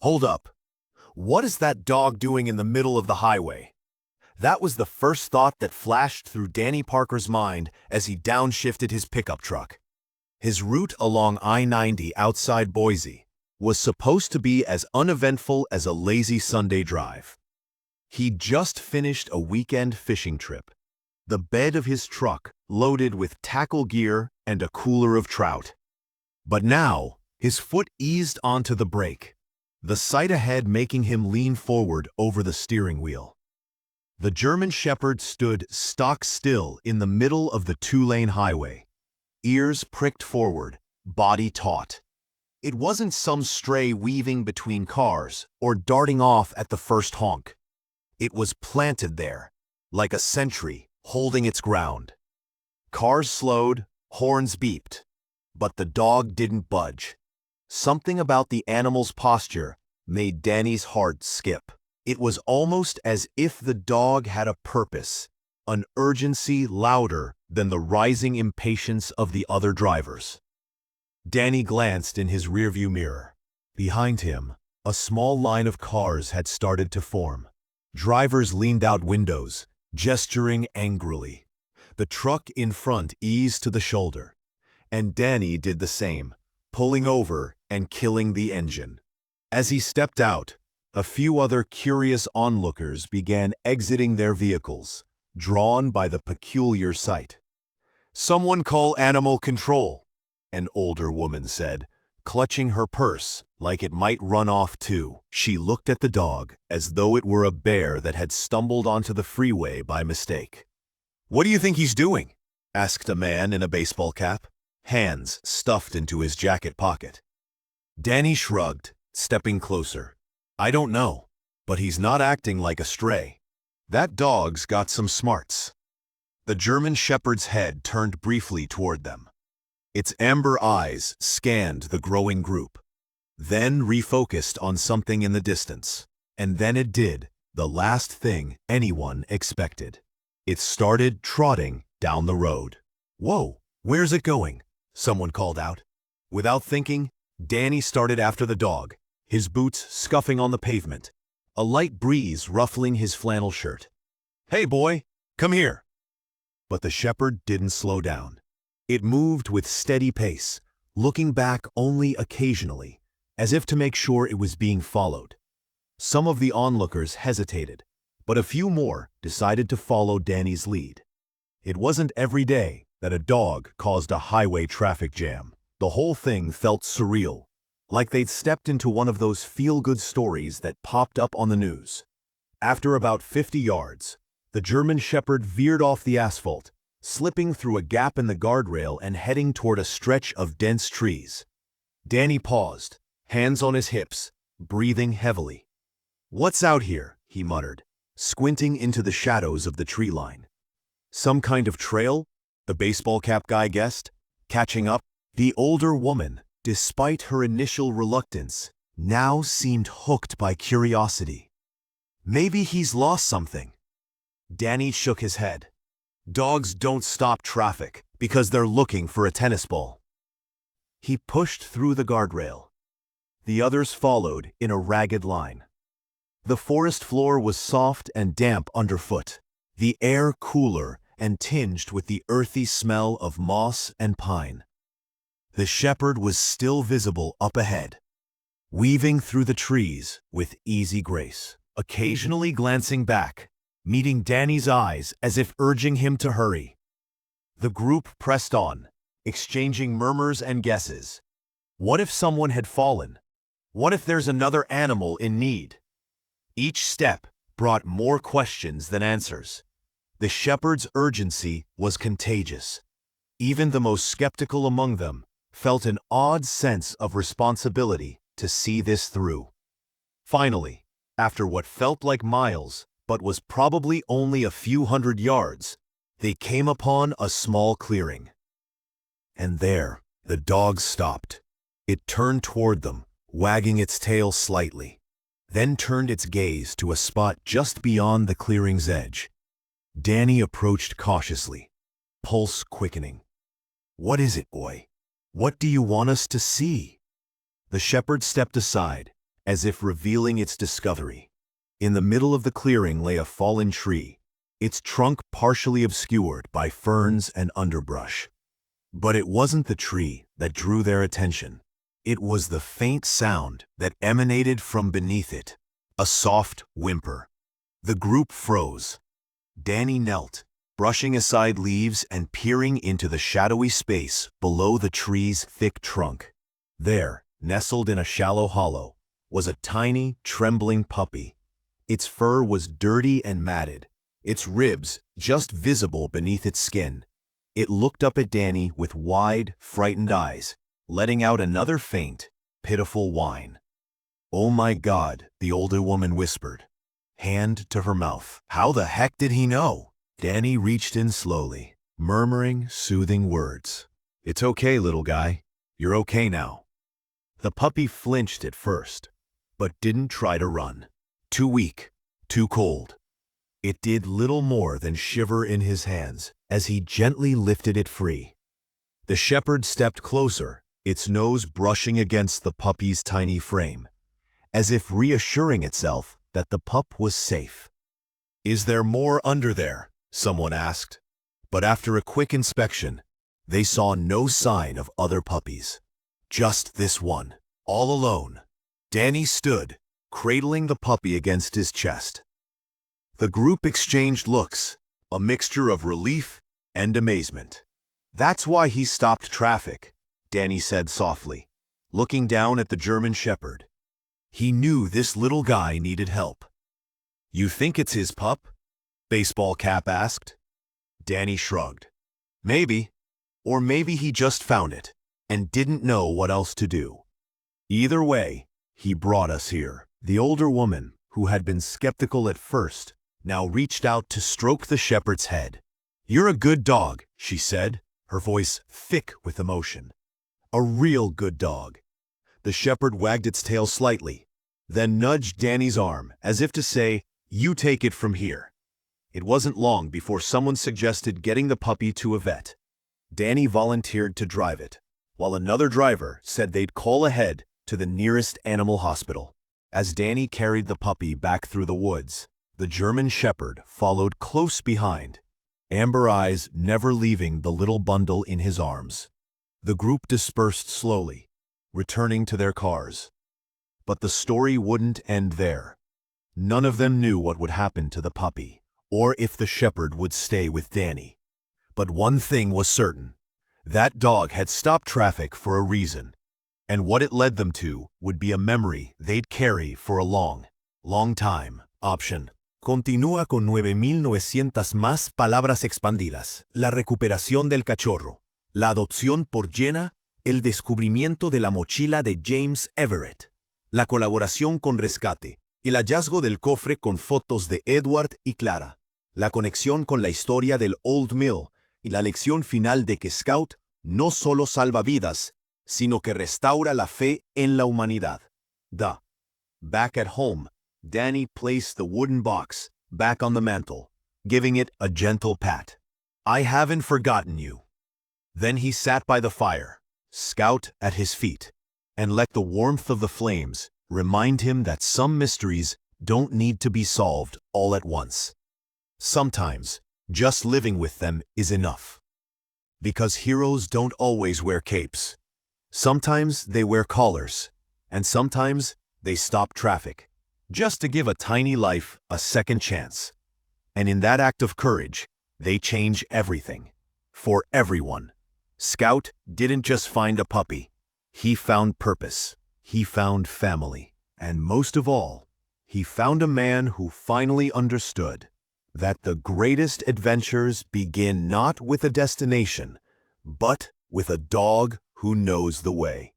Hold up. What is that dog doing in the middle of the highway? That was the first thought that flashed through Danny Parker's mind as he downshifted his pickup truck. His route along I-90 outside Boise was supposed to be as uneventful as a lazy Sunday drive. He'd just finished a weekend fishing trip. The bed of his truck loaded with tackle gear and a cooler of trout. But now, his foot eased onto the brake, the sight ahead making him lean forward over the steering wheel. The German Shepherd stood stock still in the middle of the two-lane highway, ears pricked forward, body taut. It wasn't some stray weaving between cars or darting off at the first honk. It was planted there, like a sentry, holding its ground. Cars slowed, horns beeped, but the dog didn't budge. Something about the animal's posture made Danny's heart skip. It was almost as if the dog had a purpose, an urgency louder than the rising impatience of the other drivers. Danny glanced in his rearview mirror. Behind him, a small line of cars had started to form. Drivers leaned out windows, gesturing angrily. The truck in front eased to the shoulder, and Danny did the same, pulling over and killing the engine. As he stepped out, a few other curious onlookers began exiting their vehicles, drawn by the peculiar sight. "Someone call animal control," an older woman said, clutching her purse like it might run off too. She looked at the dog as though it were a bear that had stumbled onto the freeway by mistake. "What do you think he's doing?" asked a man in a baseball cap, hands stuffed into his jacket pocket. Danny shrugged, stepping closer. "I don't know, but he's not acting like a stray. That dog's got some smarts." The German Shepherd's head turned briefly toward them. Its amber eyes scanned the growing group, then refocused on something in the distance. And then it did the last thing anyone expected. It started trotting down the road. "Whoa, where's it going?" someone called out. Without thinking, Danny started after the dog, his boots scuffing on the pavement, a light breeze ruffling his flannel shirt. "Hey boy, come here." But the shepherd didn't slow down. It moved with steady pace, looking back only occasionally, as if to make sure it was being followed. Some of the onlookers hesitated, but a few more decided to follow Danny's lead. It wasn't every day that a dog caused a highway traffic jam. The whole thing felt surreal, like they'd stepped into one of those feel-good stories that popped up on the news. After about 50 yards, the German Shepherd veered off the asphalt, slipping through a gap in the guardrail and heading toward a stretch of dense trees. Danny paused, hands on his hips, breathing heavily. "What's out here?" he muttered, squinting into the shadows of the tree line. "Some kind of trail?" the baseball cap guy guessed, catching up. The older woman, despite her initial reluctance, now seemed hooked by curiosity. "Maybe he's lost something." Danny shook his head. Dogs don't stop traffic because they're looking for a tennis ball. He pushed through the guardrail. The others followed in a ragged line. The forest floor was soft and damp underfoot, the air cooler and tinged with the earthy smell of moss and pine. The shepherd was still visible up ahead, weaving through the trees with easy grace, occasionally glancing back, meeting Danny's eyes as if urging him to hurry. The group pressed on, exchanging murmurs and guesses. What if someone had fallen? What if there's another animal in need? Each step brought more questions than answers. The shepherd's urgency was contagious. Even the most skeptical among them felt an odd sense of responsibility to see this through. Finally, after what felt like miles, but was probably only a few hundred yards, they came upon a small clearing. And there, the dog stopped. It turned toward them, wagging its tail slightly, then turned its gaze to a spot just beyond the clearing's edge. Danny approached cautiously, pulse quickening. "What is it, boy? What do you want us to see?" The shepherd stepped aside, as if revealing its discovery. In the middle of the clearing lay a fallen tree, its trunk partially obscured by ferns and underbrush. But it wasn't the tree that drew their attention. It was the faint sound that emanated from beneath it, a soft whimper. The group froze. Danny knelt, brushing aside leaves and peering into the shadowy space below the tree's thick trunk. There, nestled in a shallow hollow, was a tiny, trembling puppy. Its fur was dirty and matted, its ribs just visible beneath its skin. It looked up at Danny with wide, frightened eyes, letting out another faint, pitiful whine. "Oh my God," the older woman whispered, hand to her mouth. "How the heck did he know?" Danny reached in slowly, murmuring soothing words. "It's okay, little guy. You're okay now." The puppy flinched at first, but didn't try to run. Too weak, too cold. It did little more than shiver in his hands as he gently lifted it free. The shepherd stepped closer, its nose brushing against the puppy's tiny frame, as if reassuring itself that the pup was safe. "Is there more under there?" someone asked. But after a quick inspection, they saw no sign of other puppies. Just this one, all alone. Danny stood, cradling the puppy against his chest. The group exchanged looks, a mixture of relief and amazement. "That's why he stopped traffic," Danny said softly, looking down at the German shepherd. He knew this little guy needed help. "You think it's his pup?" Baseball Cap asked. Danny shrugged. "Maybe. Or maybe he just found it and didn't know what else to do. Either way, he brought us here." The older woman, who had been skeptical at first, now reached out to stroke the shepherd's head. "You're a good dog," she said, her voice thick with emotion. "A real good dog." The shepherd wagged its tail slightly, then nudged Danny's arm as if to say, "You take it from here." It wasn't long before someone suggested getting the puppy to a vet. Danny volunteered to drive it, while another driver said they'd call ahead to the nearest animal hospital. As Danny carried the puppy back through the woods, the German shepherd followed close behind, amber eyes never leaving the little bundle in his arms. The group dispersed slowly, returning to their cars. But the story wouldn't end there. None of them knew what would happen to the puppy, or if the shepherd would stay with Danny. But one thing was certain. That dog had stopped traffic for a reason, and what it led them to would be a memory they'd carry for a long, long time. Option. Continúa con 9,900 más palabras expandidas. La recuperación del cachorro. La adopción por Jenna. El descubrimiento de la mochila de James Everett. La colaboración con Rescate. El hallazgo del cofre con fotos de Edward y Clara. La conexión con la historia del Old Mill. Y la lección final de que Scout no solo salva vidas, sino que restaura la fe en la humanidad. Back at home, Danny placed the wooden box back on the mantel, giving it a gentle pat. "I haven't forgotten you." Then he sat by the fire, Scout at his feet, and let the warmth of the flames remind him that some mysteries don't need to be solved all at once. Sometimes, just living with them is enough. Because heroes don't always wear capes. Sometimes they wear collars, and sometimes they stop traffic, just to give a tiny life a second chance. And in that act of courage, they change everything. For everyone. Scout didn't just find a puppy. He found purpose. He found family. And most of all, he found a man who finally understood that the greatest adventures begin not with a destination, but with a dog who knows the way.